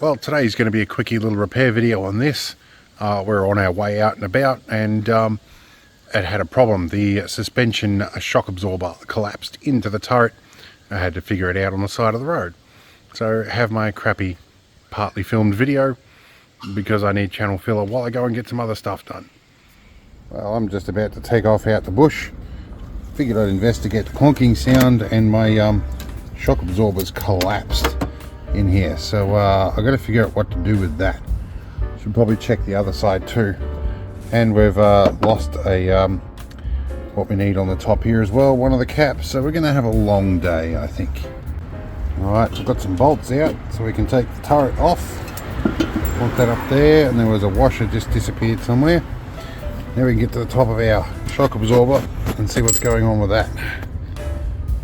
Well, today's going to be a quickie little repair video on this. We're on our way out and about, and it had a problem. The suspension shock absorber collapsed into the turret. I had to figure it out on the side of the road. So have my crappy partly filmed video because I need channel filler while I go and get some other stuff done. Well, I'm just about to take off out the bush. Figured I'd investigate the clunking sound, and my shock absorber's collapsed in here, so I've got to figure out what to do with that. Should probably check the other side too. And we've lost a what we need on the top here as well, one of the caps, so we're going to have a long day, I think. Alright, we've got some bolts out so we can take the turret off. Put that up there, and there was a washer just disappeared somewhere. Now we can get to the top of our shock absorber and see what's going on with that.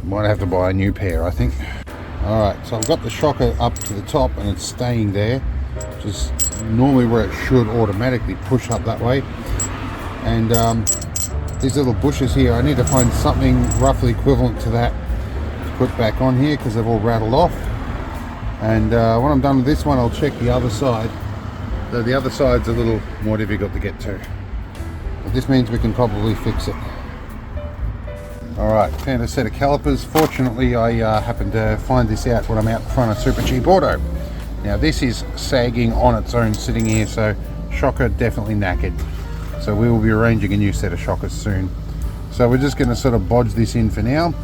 Might have to buy a new pair, I think. Alright, so I've got the shocker up to the top and it's staying there, which is normally where it should automatically push up that way. And these little bushes here, I need to find something roughly equivalent to that to put back on here because they've all rattled off. And when I'm done with this one, I'll check the other side. So the other side's a little more difficult to get to, but this means we can probably fix it. Alright, found a set of calipers. Fortunately, I happened to find this out when I'm out in front of Super Cheap Auto. Now this is sagging on its own sitting here, so shocker definitely knackered. So we will be arranging a new set of shockers soon. So we're just going to sort of bodge this in for now,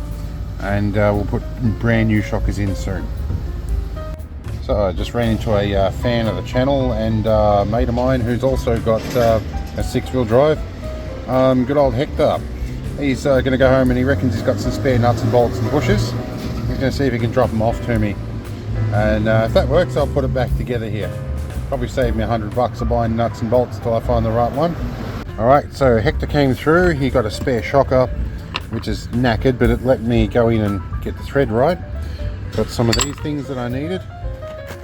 and we'll put brand new shockers in soon. So I just ran into a fan of the channel and a mate of mine who's also got a 6-wheel drive. Good old Hector. He's going to go home and he reckons he's got some spare nuts and bolts and bushes. He's going to see if he can drop them off to me. And if that works, I'll put it back together here. Probably save me $100 of buying nuts and bolts till I find the right one. Alright, so Hector came through. He got a spare shocker, which is knackered, but it let me go in and get the thread right. Got some of these things that I needed.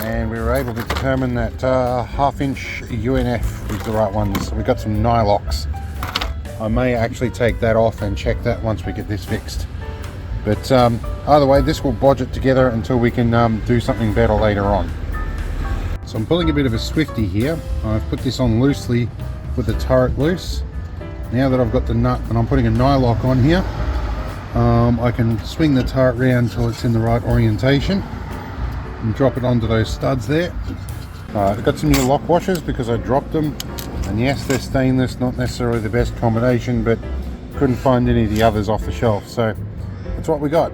And we were able to determine that 1/2" UNF was the right ones. So we got some nylox. I may actually take that off and check that once we get this fixed. But either way, this will bodge it together until we can do something better later on. So I'm pulling a bit of a Swifty here. I've put this on loosely with the turret loose. Now that I've got the nut and I'm putting a nylock on here, I can swing the turret round until it's in the right orientation and drop it onto those studs there. I've got some new lock washers because I dropped them. And yes, they're stainless, not necessarily the best combination, but couldn't find any of the others off the shelf, so that's what we got.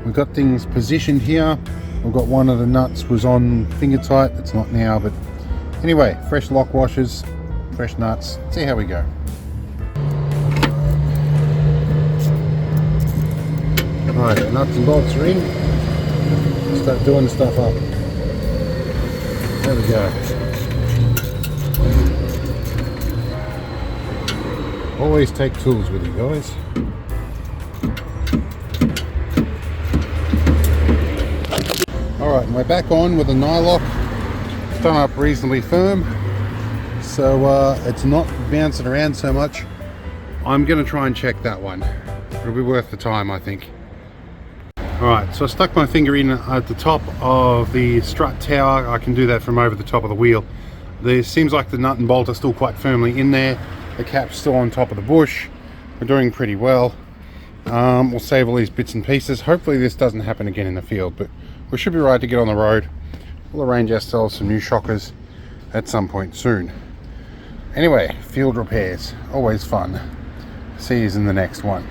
We've got things positioned here. We've got one of the nuts was on finger tight, it's not now, but anyway, fresh lock washers, fresh nuts, see how we go. Alright, the nuts and bolts are in. Start doing stuff up. There we go. Always take tools with you guys. Alright, we're back on with the nylock. It's done up reasonably firm, so it's not bouncing around so much. I'm going to try and check that one. It'll be worth the time, I think. Alright, so I stuck my finger in at the top of the strut tower. I can do that from over the top of the wheel. There seems like the nut and bolt are still quite firmly in there. The cap's still on top of the bush. We're doing pretty well. We'll save all these bits and pieces. Hopefully this doesn't happen again in the field, but we should be right to get on the road. We'll arrange ourselves some new shockers at some point soon. Anyway, field repairs, always fun. See you in the next one.